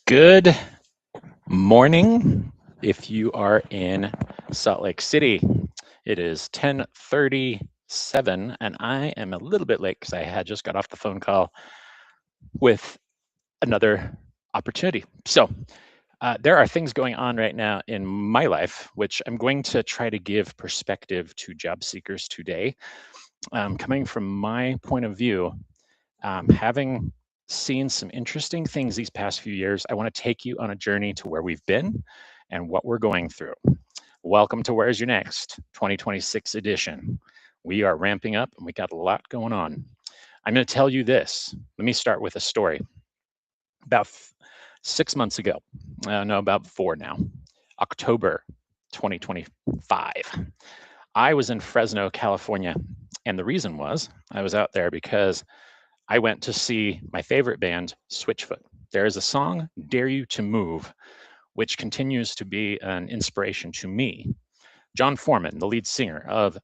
Good morning if you are in Salt Lake City. It is 10:37 and I am a little bit late because I had just got off the phone call with another opportunity. There are things going on right now in my life, which I'm going to try to give perspective to job seekers today. Coming from my point of view, having seen some interesting things these past few years, I want to take you on a journey to where we've been and what we're going through. Welcome to Where's Your Next 2026 edition. We are ramping up and we got a lot going on. I'm going to tell you this. Let me start with a story. About 6 months ago, no, about four now, October 2025, I was in Fresno, California. And the reason was I was out there because I went to see my favorite band, Switchfoot. There is a song, Dare You to Move, which continues to be an inspiration to me. John Foreman, the lead singer of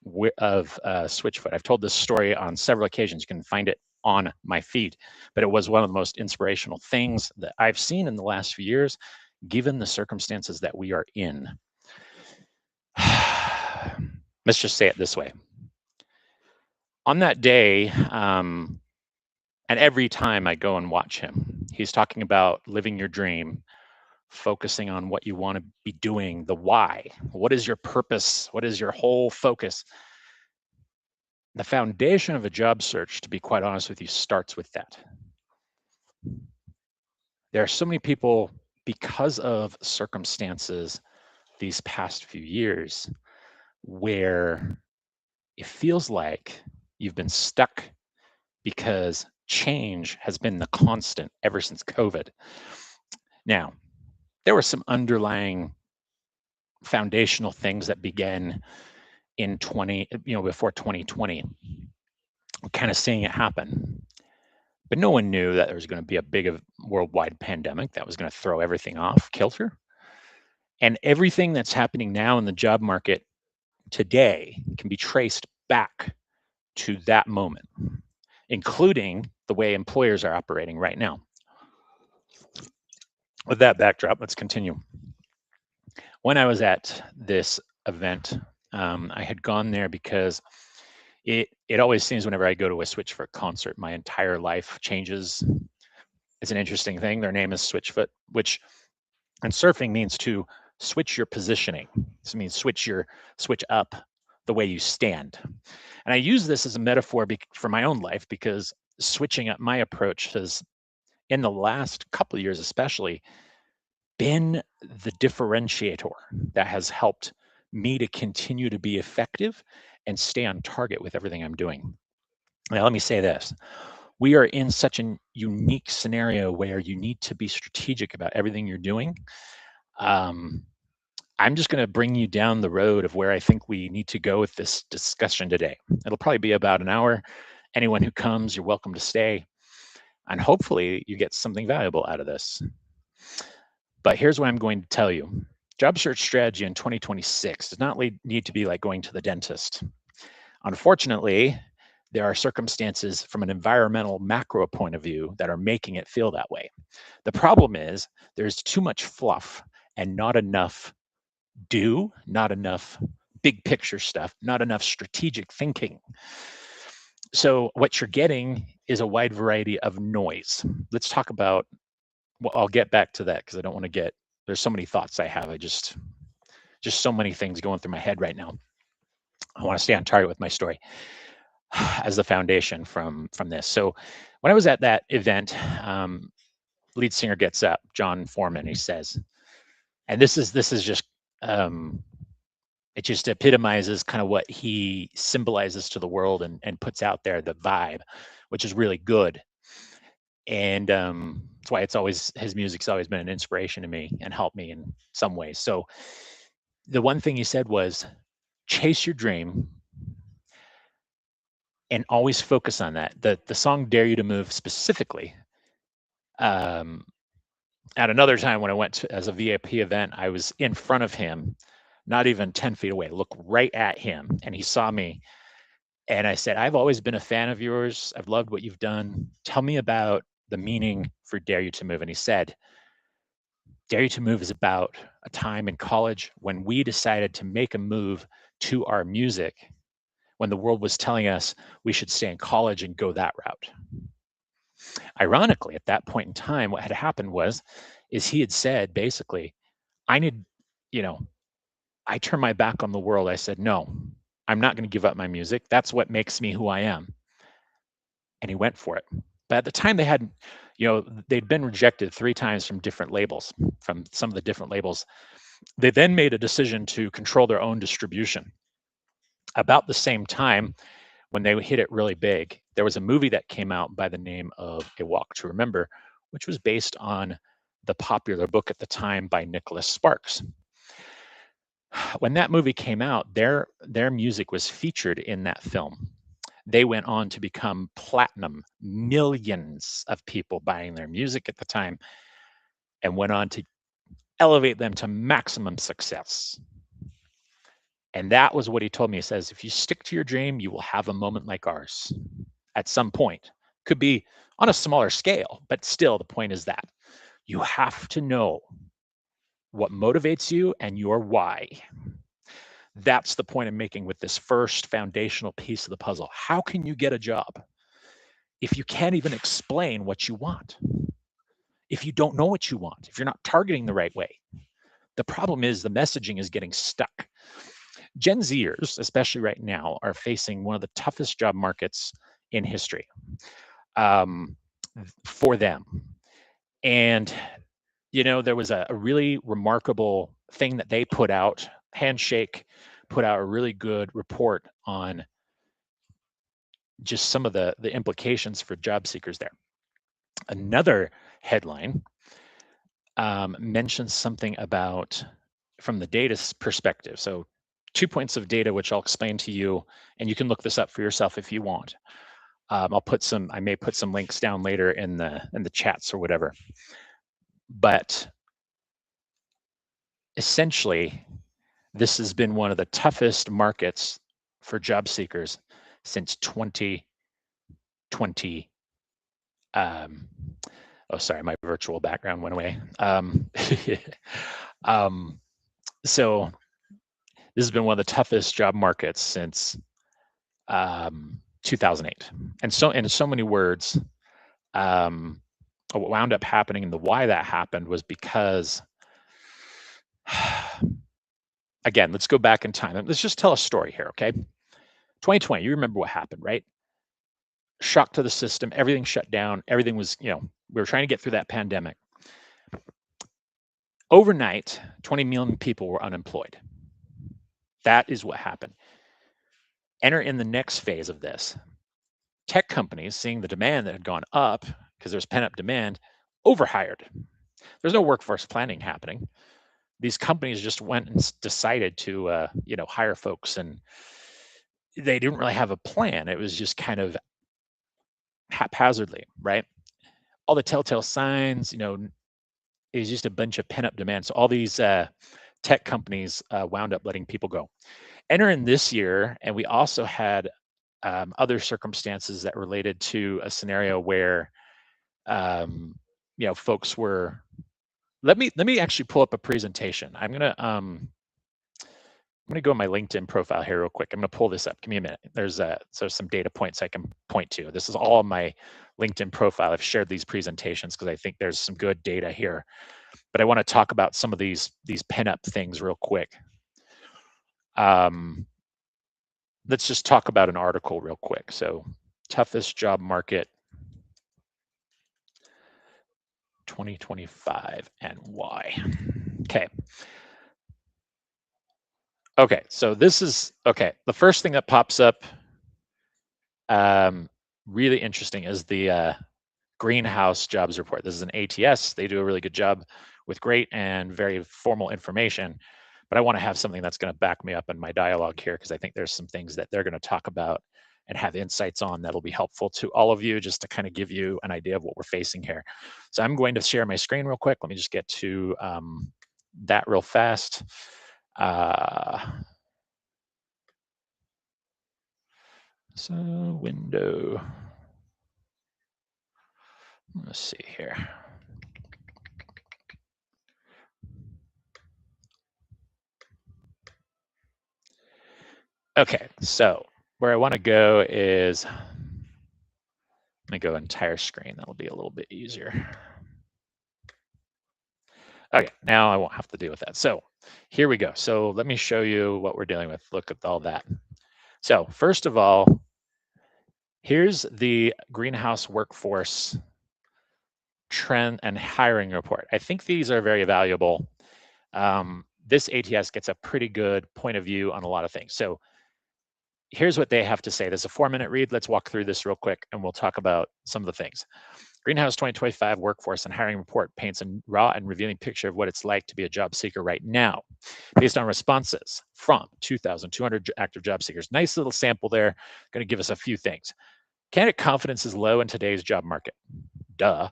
Switchfoot. I've told this story on several occasions. You can find it on my feed, but it was one of the most inspirational things that I've seen in the last few years, given the circumstances that we are in. Let's just say it this way. On that day, and every time I go and watch him, he's talking about living your dream, focusing on what you want to be doing, the why. What is your purpose? What is your whole focus? The foundation of a job search, to be quite honest with you, starts with that. There are so many people, because of circumstances these past few years, where it feels like you've been stuck because change has been the constant ever since COVID. Now, there were some underlying foundational things that began in before 2020, kind of seeing it happen. But no one knew that there was going to be a big worldwide pandemic that was going to throw everything off kilter. And everything that's happening now in the job market today can be traced back to that moment, including the way employers are operating right now. With that backdrop, let's continue. When I was at this event, I had gone there because it always seems whenever I go to a Switchfoot concert, my entire life changes. It's an interesting thing. Their name is Switchfoot, which in surfing means to switch your positioning. This means switch up the way you stand. And I use this as a metaphor for my own life because switching up my approach has, in the last couple of years especially, been the differentiator that has helped me to continue to be effective and stay on target with everything I'm doing. Now, let me say this. We are in such a unique scenario where you need to be strategic about everything you're doing. I'm just going to bring you down the road of where I think we need to go with this discussion today. It'll probably be about an hour. Anyone who comes, you're welcome to stay. And hopefully you get something valuable out of this. But here's what I'm going to tell you. Job search strategy in 2026 does not need to be like going to the dentist. Unfortunately, there are circumstances from an environmental macro point of view that are making it feel that way. The problem is there's too much fluff and not enough not enough big picture stuff, not enough strategic thinking. So what you're getting is a wide variety of noise. Let's talk about, well, I'll get back to that because I don't want to there's so many thoughts I have. Just so many things going through my head right now. I want to stay on target with my story as the foundation from this. So when I was at that event, lead singer gets up, John Foreman, he says, and this is just it just epitomizes kind of what he symbolizes to the world and puts out there, the vibe, which is really good. And that's why his music's always been an inspiration to me and helped me in some ways. So the one thing he said was, chase your dream and always focus on that. The song Dare You to Move specifically, at another time when I went as a VIP event, I was in front of him, not even 10 feet away, look right at him. And he saw me. And I said, I've always been a fan of yours. I've loved what you've done. Tell me about the meaning for Dare You to Move. And he said, Dare You to Move is about a time in college when we decided to make a move to our music when the world was telling us we should stay in college and go that route. Ironically, at that point in time, what had happened is he had said basically, I need, you know, I turned my back on the world. I said, no, I'm not going to give up my music. That's what makes me who I am. And he went for it. But at the time they had, they'd been rejected 3 times from different labels, from some of the different labels. They then made a decision to control their own distribution. About the same time, when they hit it really big, there was a movie that came out by the name of A Walk to Remember, which was based on the popular book at the time by Nicholas Sparks. When that movie came out, their music was featured in that film. They went on to become platinum, millions of people buying their music at the time, and went on to elevate them to maximum success. And that was what he told me. He says, if you stick to your dream, you will have a moment like ours at some point. Could be on a smaller scale, but still, the point is that you have to know what motivates you and your why. That's the point I'm making with this first foundational piece of the puzzle. How can you get a job if you can't even explain what you want? If you don't know what you want, if you're not targeting the right way? The problem is the messaging is getting stuck. Gen Zers, especially right now, are facing one of the toughest job markets in history um, for them. And, there was a really remarkable thing that they put out. Handshake put out a really good report on just some of the implications for job seekers there. Another headline mentions something about from the data perspective. So 2 points of data, which I'll explain to you, and you can look this up for yourself if you want. I may put some links down later in the chats or whatever. But essentially, this has been one of the toughest markets for job seekers since 2020. Oh, sorry, my virtual background went away. So this has been one of the toughest job markets since 2008. And so, in so many words, what wound up happening and the why that happened was because, again, let's go back in time. Let's just tell a story here, okay? 2020, you remember what happened, right? Shock to the system, everything shut down, everything was, we were trying to get through that pandemic. Overnight, 20 million people were unemployed. That is what happened. Enter in the next phase of this. Tech companies, seeing the demand that had gone up because there's pent-up demand, overhired. There's no workforce planning happening. These companies just went and decided to, hire folks, and they didn't really have a plan. It was just kind of haphazardly, right? All the telltale signs, is just a bunch of pent-up demand. So all these tech companies wound up letting people go. Enter in this year, and we also had other circumstances that related to a scenario where folks were. Let me actually pull up a presentation. I'm gonna go to my LinkedIn profile here real quick. I'm gonna pull this up. Give me a minute. There's some data points I can point to. This is all on my LinkedIn profile. I've shared these presentations because I think there's some good data here. But I want to talk about some of these pin-up things real quick. Let's just talk about an article real quick. So, toughest job market 2025 and why. Okay. Okay, so this is okay. The first thing that pops up, really interesting, is the Greenhouse Jobs Report. This is an ATS. They do a really good job with great and very formal information. But I want to have something that's going to back me up in my dialogue here because I think there's some things that they're going to talk about and have insights on that'll be helpful to all of you just to kind of give you an idea of what we're facing here. So I'm going to share my screen real quick. Let me just get to that real fast. So window. Let's see here. Okay, so where I want to go is, let me go entire screen. That'll be a little bit easier. Okay, now I won't have to deal with that. So here we go. So let me show you what we're dealing with. Look at all that. So first of all, here's the greenhouse workforce trend and hiring report. I think these are very valuable. This ATS gets a pretty good point of view on a lot of things. So here's what they have to say. There's a 4-minute read. Let's walk through this real quick and we'll talk about some of the things. Greenhouse 2025 Workforce and Hiring Report paints a raw and revealing picture of what it's like to be a job seeker right now, based on responses from 2,200 active job seekers. Nice little sample there. Going to give us a few things. Candidate confidence is low in today's job market. Duh.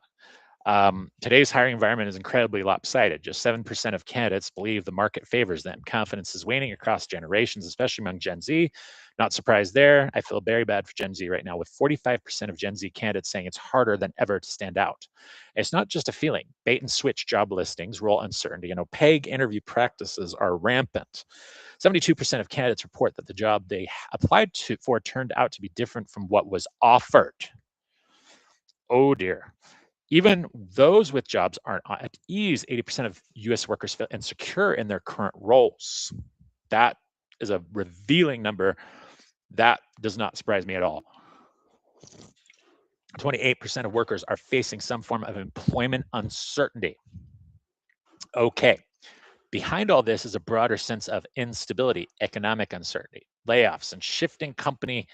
Today's hiring environment is incredibly lopsided. Just 7% of candidates believe the market favors them. Confidence is waning across generations, especially among Gen Z. Not surprised there. I feel very bad for Gen Z right now, with 45% of Gen Z candidates saying it's harder than ever to stand out. It's not just a feeling. Bait and switch job listings, role uncertainty, and opaque interview practices are rampant. 72% of candidates report that the job they applied for turned out to be different from what was offered. Oh dear. Even those with jobs aren't at ease. 80% of US workers feel insecure in their current roles. That is a revealing number. That does not surprise me at all. 28% of workers are facing some form of employment uncertainty. Okay. Behind all this is a broader sense of instability, economic uncertainty, layoffs, and shifting company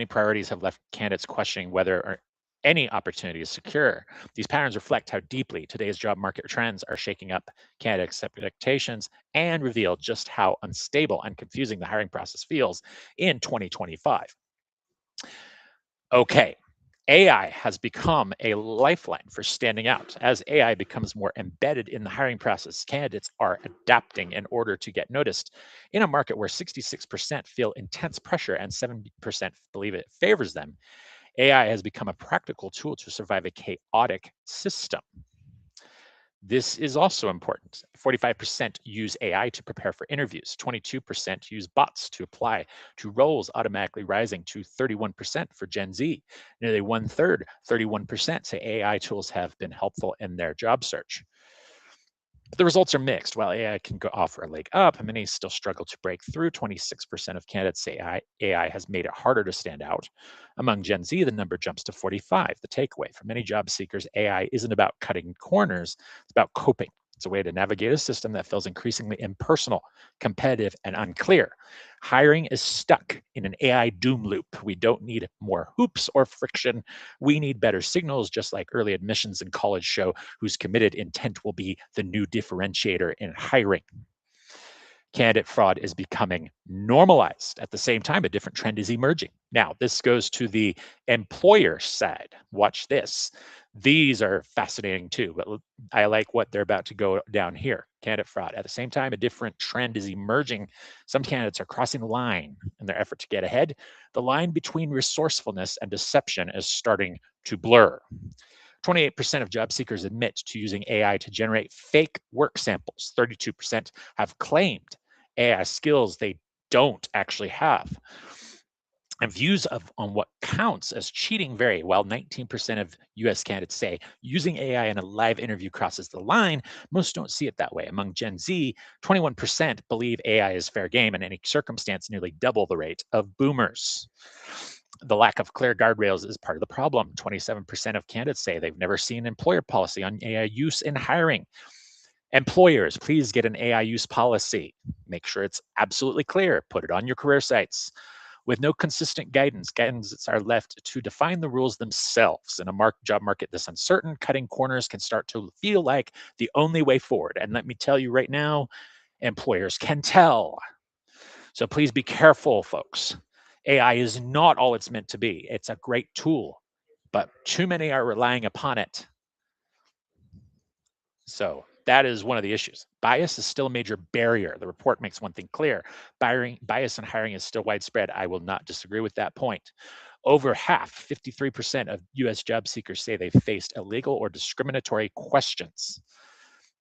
priorities have left candidates questioning whether any opportunity is secure. These patterns reflect how deeply today's job market trends are shaking up candidate expectations and reveal just how unstable and confusing the hiring process feels in 2025. Okay, AI has become a lifeline for standing out. As AI becomes more embedded in the hiring process, candidates are adapting in order to get noticed. In a market where 66% feel intense pressure and 70% believe it favors them, AI has become a practical tool to survive a chaotic system. This is also important. 45% use AI to prepare for interviews. 22% use bots to apply to roles, automatically rising to 31% for Gen Z. Nearly one third, 31%, say AI tools have been helpful in their job search. But the results are mixed. While AI can offer a leg up, many still struggle to break through. 26% of candidates say AI has made it harder to stand out. Among Gen Z, the number jumps to 45. The takeaway for many job seekers, AI isn't about cutting corners, it's about coping. It's a way to navigate a system that feels increasingly impersonal, competitive, and unclear. Hiring is stuck in an AI doom loop. We don't need more hoops or friction. We need better signals, just like early admissions in college show whose committed intent will be the new differentiator in hiring. Candidate fraud is becoming normalized. At the same time, a different trend is emerging. Now, this goes to the employer side. Watch this. These are fascinating too, but I like what they're about to go down here. Candidate fraud. At the same time, a different trend is emerging. Some candidates are crossing the line in their effort to get ahead. The line between resourcefulness and deception is starting to blur. 28% of job seekers admit to using AI to generate fake work samples. 32% have claimed AI skills they don't actually have. And views on what counts as cheating vary. While 19% of US candidates say using AI in a live interview crosses the line, most don't see it that way. Among Gen Z, 21% believe AI is fair game in any circumstance, nearly double the rate of boomers. The lack of clear guardrails is part of the problem. 27% of candidates say they've never seen employer policy on AI use in hiring. Employers, please get an AI use policy. Make sure it's absolutely clear. Put it on your career sites. With no consistent guidance, candidates are left to define the rules themselves. In a job market this uncertain, cutting corners can start to feel like the only way forward. And let me tell you right now, employers can tell. So please be careful, folks. AI is not all it's meant to be. It's a great tool, but too many are relying upon it. So that is one of the issues. Bias is still a major barrier. The report makes one thing clear. Bias in hiring is still widespread. I will not disagree with that point. Over half, 53% of US job seekers say they've faced illegal or discriminatory questions.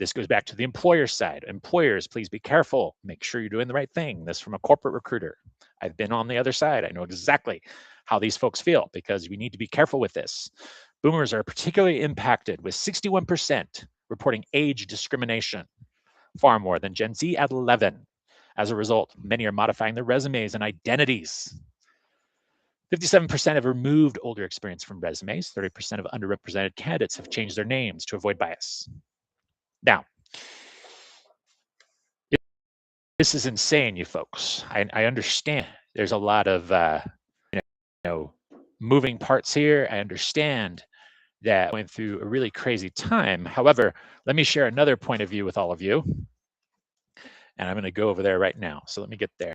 This goes back to the employer side. Employers, please be careful. Make sure you're doing the right thing. This from a corporate recruiter. I've been on the other side. I know exactly how these folks feel because we need to be careful with this. Boomers are particularly impacted with 61% reporting age discrimination, far more than Gen Z at 11. As a result, many are modifying their resumes and identities. 57% have removed older experience from resumes. 30% of underrepresented candidates have changed their names to avoid bias. Now, this is insane, you folks. I understand there's a lot of you know moving parts here. I understand that went through a really crazy time. However, let me share another point of view with all of you. And I'm going to go over there right now. So let me get there.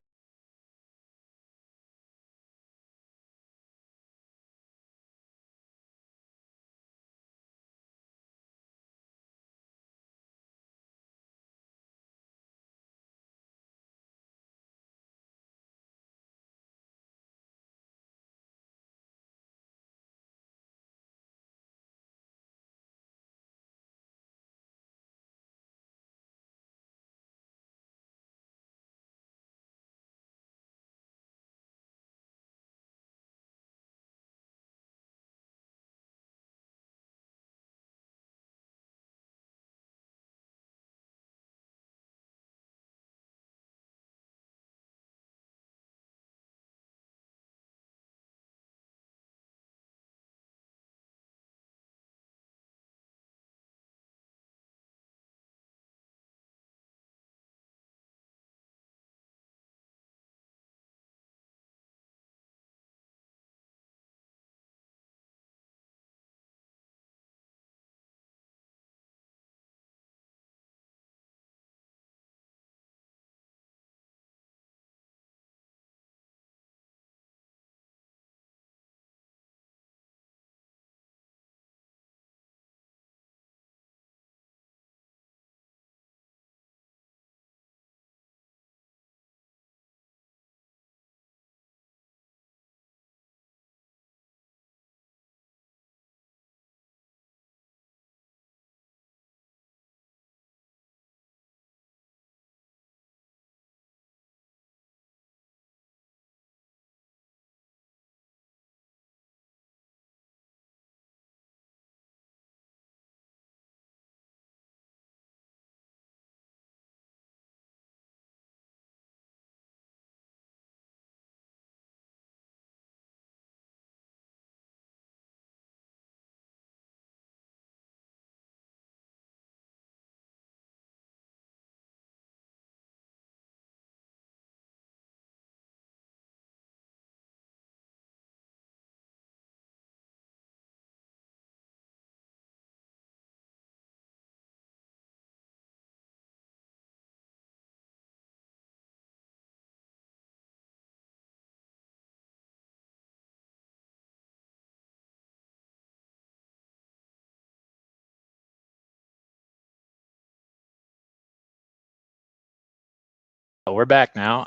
We're back now.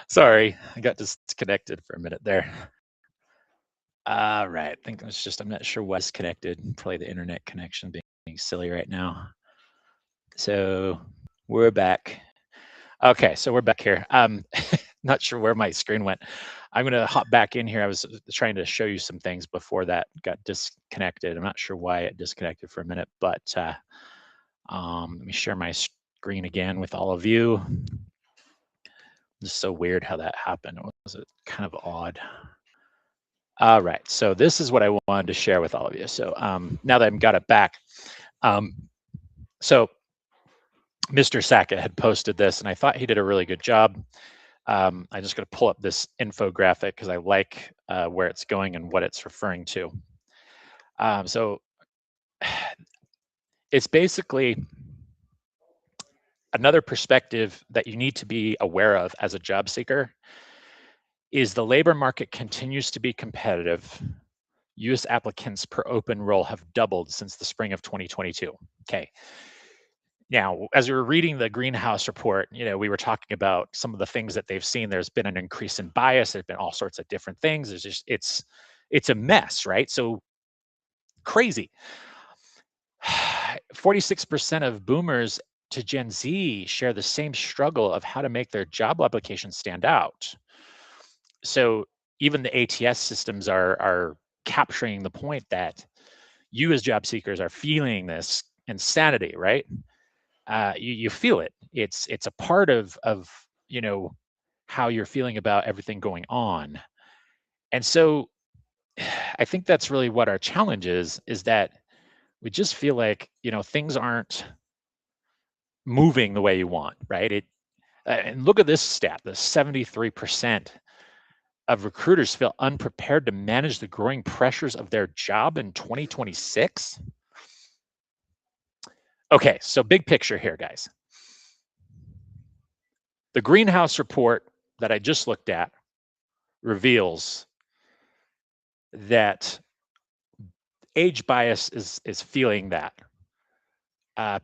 Sorry, I got disconnected for a minute there. All right, I think it was just, I'm not sure what's connected. Probably the internet connection being silly right now. So we're back. Okay, so we're back here. Not sure where my screen went. I'm going to hop back in here. I was trying to show you some things before that got disconnected. I'm not sure why it disconnected for a minute, but let me share my screen again with all of you. It's so weird how that happened. It was kind of odd. All right, so this is what I wanted to share with all of you. So now that I've got it back, so Mr. Sackett had posted this, and I thought he did a really good job. I'm just going to pull up this infographic because I like where it's going and what it's referring to. So it's basically another perspective that you need to be aware of as a job seeker is the labor market continues to be competitive. US applicants per open role have doubled since the spring of 2022. Okay. Now, as we were reading the greenhouse report, we were talking about some of the things that they've seen. There's been an increase in bias. There's been all sorts of different things. It's a mess, right? So crazy. 46% of boomers to Gen Z share the same struggle of how to make their job applications stand out. So even the ATS systems are capturing the point that you as job seekers are feeling this insanity, right? You feel it. It's a part of you know how you're feeling about everything going on. And so I think that's really what our challenge is that we just feel like, things aren't moving the way you want, right? And look at this stat, the 73% of recruiters feel unprepared to manage the growing pressures of their job in 2026. Okay, so big picture here, guys. The Greenhouse report that I just looked at reveals that age bias is feeling that.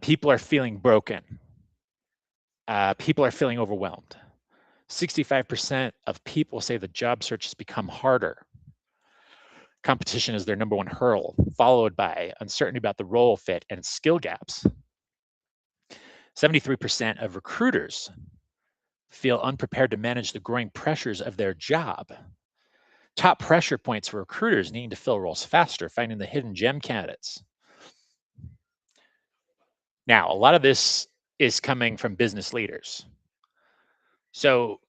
People are feeling broken. People are feeling overwhelmed. 65% of people say the job search has become harder. Competition is their number one hurdle, followed by uncertainty about the role fit and skill gaps. 73% of recruiters feel unprepared to manage the growing pressures of their job. Top pressure points for recruiters needing to fill roles faster, finding the hidden gem candidates. Now, a lot of this is coming from business leaders. So,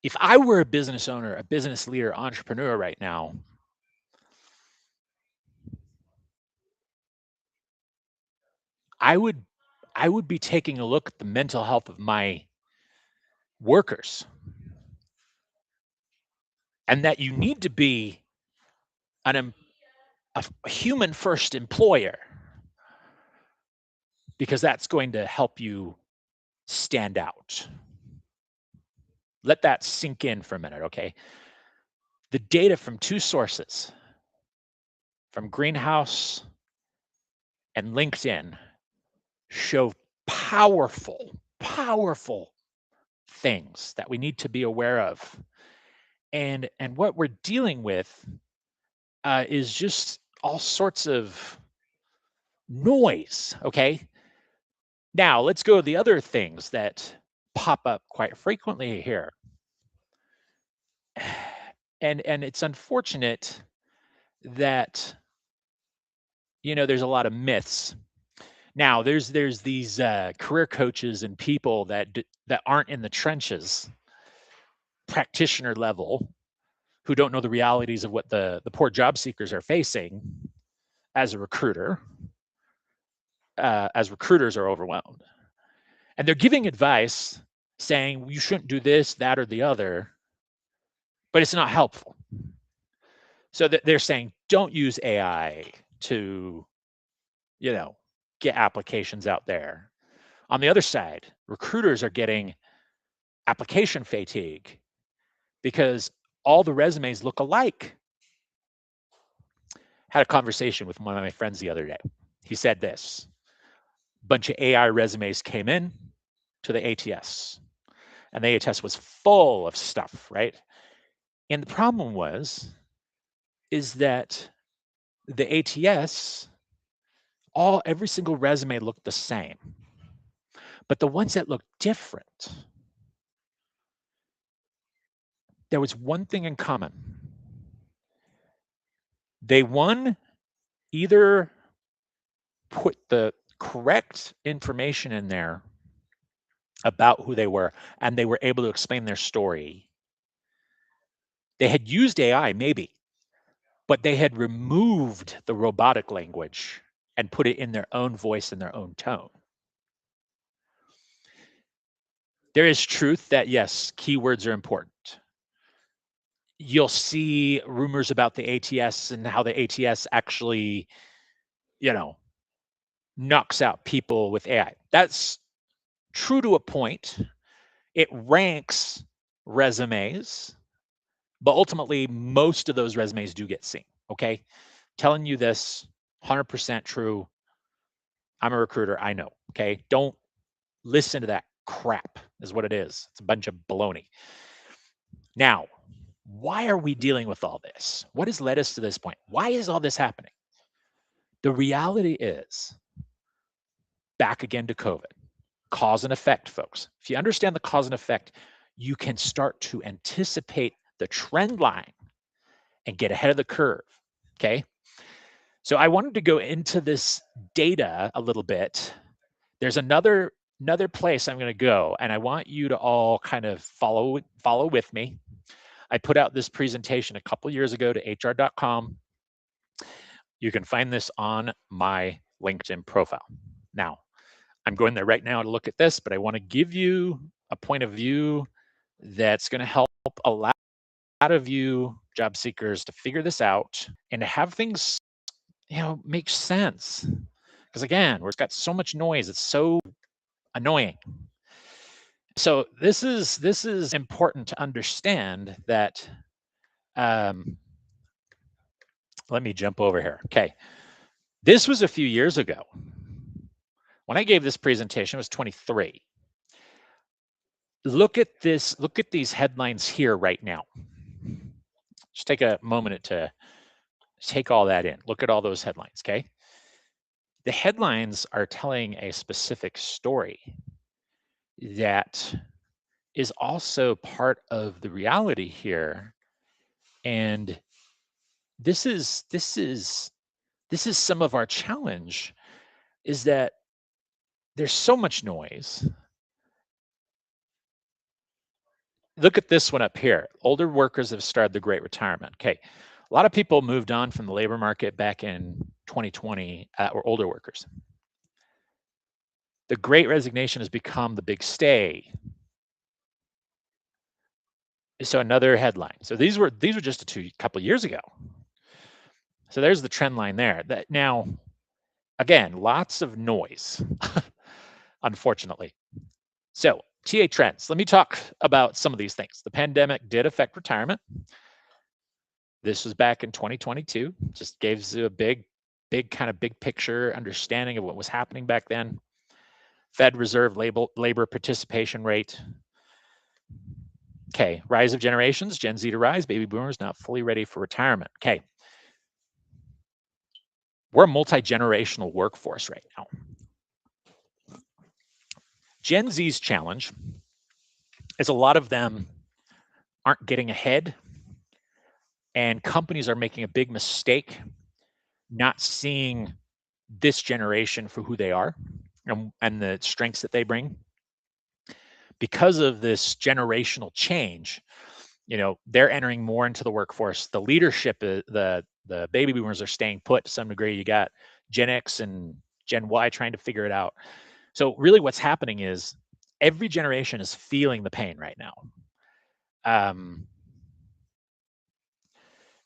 if I were a business owner, a business leader, entrepreneur right now, I would be taking a look at the mental health of my workers, and that you need to be a human first employer, because that's going to help you stand out. Let that sink in for a minute, okay? The data from two sources, from Greenhouse and LinkedIn, show powerful things that we need to be aware of. And what we're dealing with is just all sorts of noise, okay? Now, let's go to the other things that pop up quite frequently here. And it's unfortunate that there's a lot of myths. Now, there's these career coaches and people that aren't in the trenches, practitioner level, who don't know the realities of what the poor job seekers are facing as a recruiter, as recruiters are overwhelmed. And they're giving advice saying you shouldn't do this, that, or the other, but it's not helpful. So they're saying don't use AI to, get applications out there. On the other side, recruiters are getting application fatigue because all the resumes look alike. Had a conversation with one of my friends the other day. He said this: bunch of AI resumes came in to the ATS, and the ATS was full of stuff, right? And the problem is that the ATS, every single resume looked the same, but the ones that looked different, there was one thing in common. They either put the correct information in there about who they were, and they were able to explain their story. They had used AI, maybe, but they had removed the robotic language and put it in their own voice and their own tone. There is truth that, yes, keywords are important. You'll see rumors about the ATS and how the ATS actually, knocks out people with AI. That's true to a point. It ranks resumes, but ultimately, most of those resumes do get seen. Okay. Telling you this, 100% true. I'm a recruiter. I know. Okay. Don't listen to that crap, is what it is. It's a bunch of baloney. Now, why are we dealing with all this? What has led us to this point? Why is all this happening? The reality is, back again to COVID, cause and effect, folks. If you understand the cause and effect, you can start to anticipate the trend line and get ahead of the curve. Okay. So I wanted to go into this data a little bit. There's another place I'm going to go, and I want you to all kind of follow with me. I put out this presentation a couple years ago to hr.com. You can find this on my LinkedIn profile. Now, I'm going there right now to look at this, but I want to give you a point of view that's going to help a lot of you job seekers to figure this out and to have things, make sense. Because again, we've got so much noise. It's so annoying. So this is important to understand that. Let me jump over here. Okay. This was a few years ago. When I gave this presentation, it was 23. Look at this. Look at these headlines here right now. Just take a moment to take all that in. Look at all those headlines, okay? The headlines are telling a specific story that is also part of the reality here. And this is some of our challenge, is that there's so much noise. Look at this one up here. Older workers have started the Great Retirement. Okay. A lot of people moved on from the labor market back in 2020 were older workers. The Great Resignation has become the big stay. So another headline. So these were just a couple years ago. So there's the trend line there. That now, again, lots of noise, unfortunately. So TA trends. Let me talk about some of these things. The pandemic did affect retirement. This was back in 2022. Just gives you a big picture understanding of what was happening back then. Fed Reserve labor participation rate. Okay, rise of generations, Gen Z to rise, baby boomers not fully ready for retirement. Okay. We're a multi-generational workforce right now. Gen Z's challenge is a lot of them aren't getting ahead, and companies are making a big mistake not seeing this generation for who they are and the strengths that they bring. Because of this generational change, they're entering more into the workforce. The leadership, the baby boomers are staying put to some degree. You got Gen X and Gen Y trying to figure it out. So really what's happening is every generation is feeling the pain right now.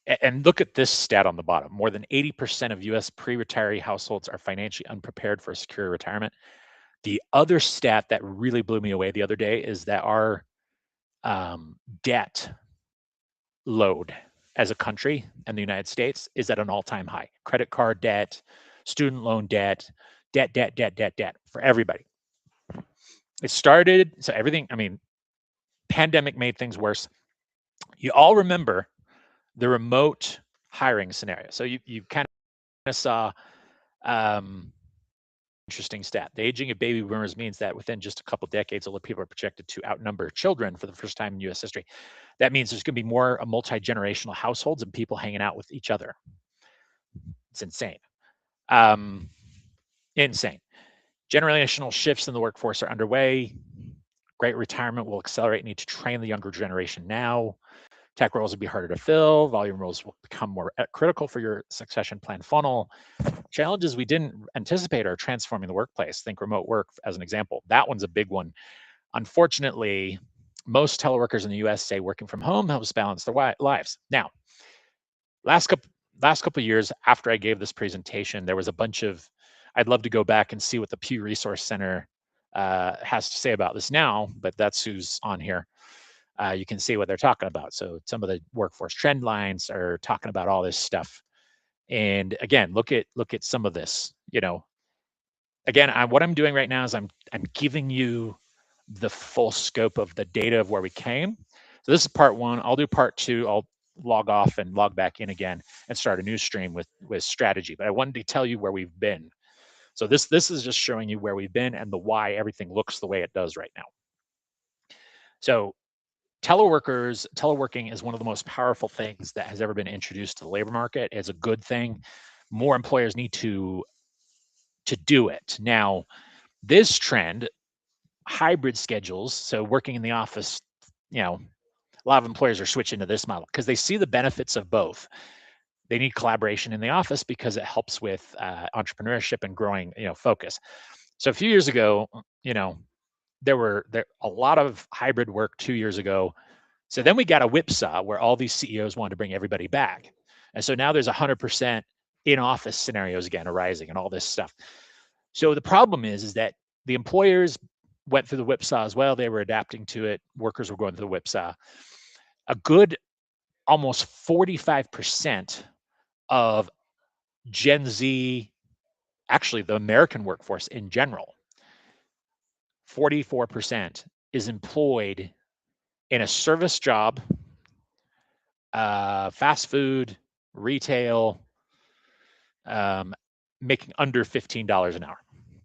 And look at this stat on the bottom. More than 80% of US pre-retiree households are financially unprepared for a secure retirement. The other stat that really blew me away the other day is that our debt load as a country in the United States is at an all-time high. Credit card debt, student loan debt for everybody. It started, so everything, pandemic made things worse. You all remember the remote hiring scenario. So you kind of saw interesting stat. The aging of baby boomers means that within just a couple decades, older people are projected to outnumber children for the first time in U.S. history. That means there's going to be more multi-generational households and people hanging out with each other. It's insane. Insane. Generational shifts in the workforce are underway. Great retirement will accelerate. Need to train the younger generation now. Tech roles will be harder to fill. Volume roles will become more critical for your succession plan funnel. Challenges we didn't anticipate are transforming the workplace. Think remote work as an example. That one's a big one. Unfortunately, most teleworkers in the US say working from home helps balance their lives. Now, last couple of years after I gave this presentation, there was a bunch of, I'd love to go back and see what the Pew Resource Center has to say about this now, but that's who's on here. You can see what they're talking about. So some of the workforce trend lines are talking about all this stuff. And again, look at some of this. Again, what I'm doing right now is I'm giving you the full scope of the data of where we came. So this is part one. I'll do part two. I'll log off and log back in again and start a new stream with strategy. But I wanted to tell you where we've been. So this is just showing you where we've been and the why everything looks the way it does right now. So teleworking is one of the most powerful things that has ever been introduced to the labor market. It's a good thing. More employers need to do it. Now, this trend, hybrid schedules, so working in the office, a lot of employers are switching to this model because they see the benefits of both. They need collaboration in the office because it helps with entrepreneurship and growing, focus. So a few years ago, there a lot of hybrid work 2 years ago. So then we got a whipsaw where all these CEOs wanted to bring everybody back. And so now there's 100% in office scenarios again arising and all this stuff. So the problem is that the employers went through the whipsaw as well. They were adapting to it. Workers were going through the whipsaw. A good almost 45% of Gen Z, actually the American workforce in general, 44% is employed in a service job, fast food, retail, making under $15 an hour.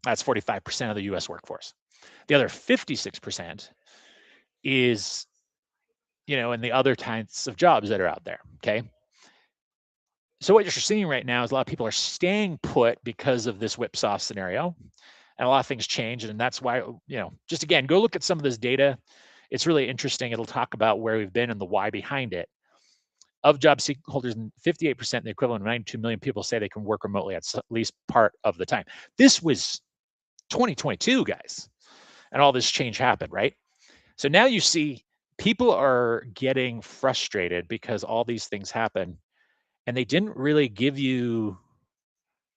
That's 45% of the US workforce. The other 56% is, in the other types of jobs that are out there. Okay. So what you're seeing right now is a lot of people are staying put because of this whipsaw scenario, and a lot of things change. And that's why, just again, go look at some of this data. It's really interesting. It'll talk about where we've been and the why behind it. Of job seeking holders, 58%, the equivalent of 92 million people, say they can work remotely at least part of the time. This was 2022, guys, and all this change happened, right? So now you see people are getting frustrated because all these things happen and they didn't really give you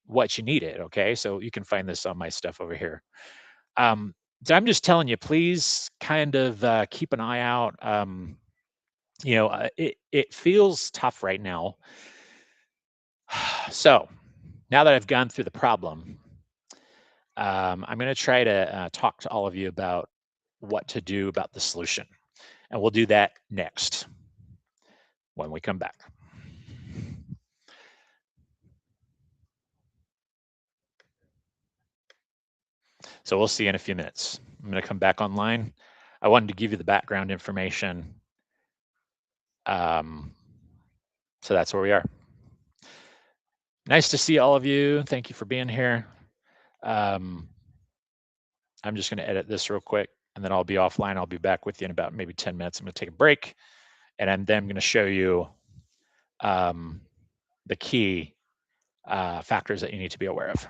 what you needed. Okay. So you can find this on my stuff over here. So I'm just telling you, please kind of keep an eye out. It feels tough right now. So now that I've gone through the problem, I'm going to try to talk to all of you about what to do about the solution. And we'll do that next when we come back. So we'll see you in a few minutes. I'm going to come back online. I wanted to give you the background information. So that's where we are. Nice to see all of you. Thank you for being here. I'm just going to edit this real quick, and then I'll be offline. I'll be back with you in about maybe 10 minutes. I'm going to take a break, and then I'm going to show you the key factors that you need to be aware of.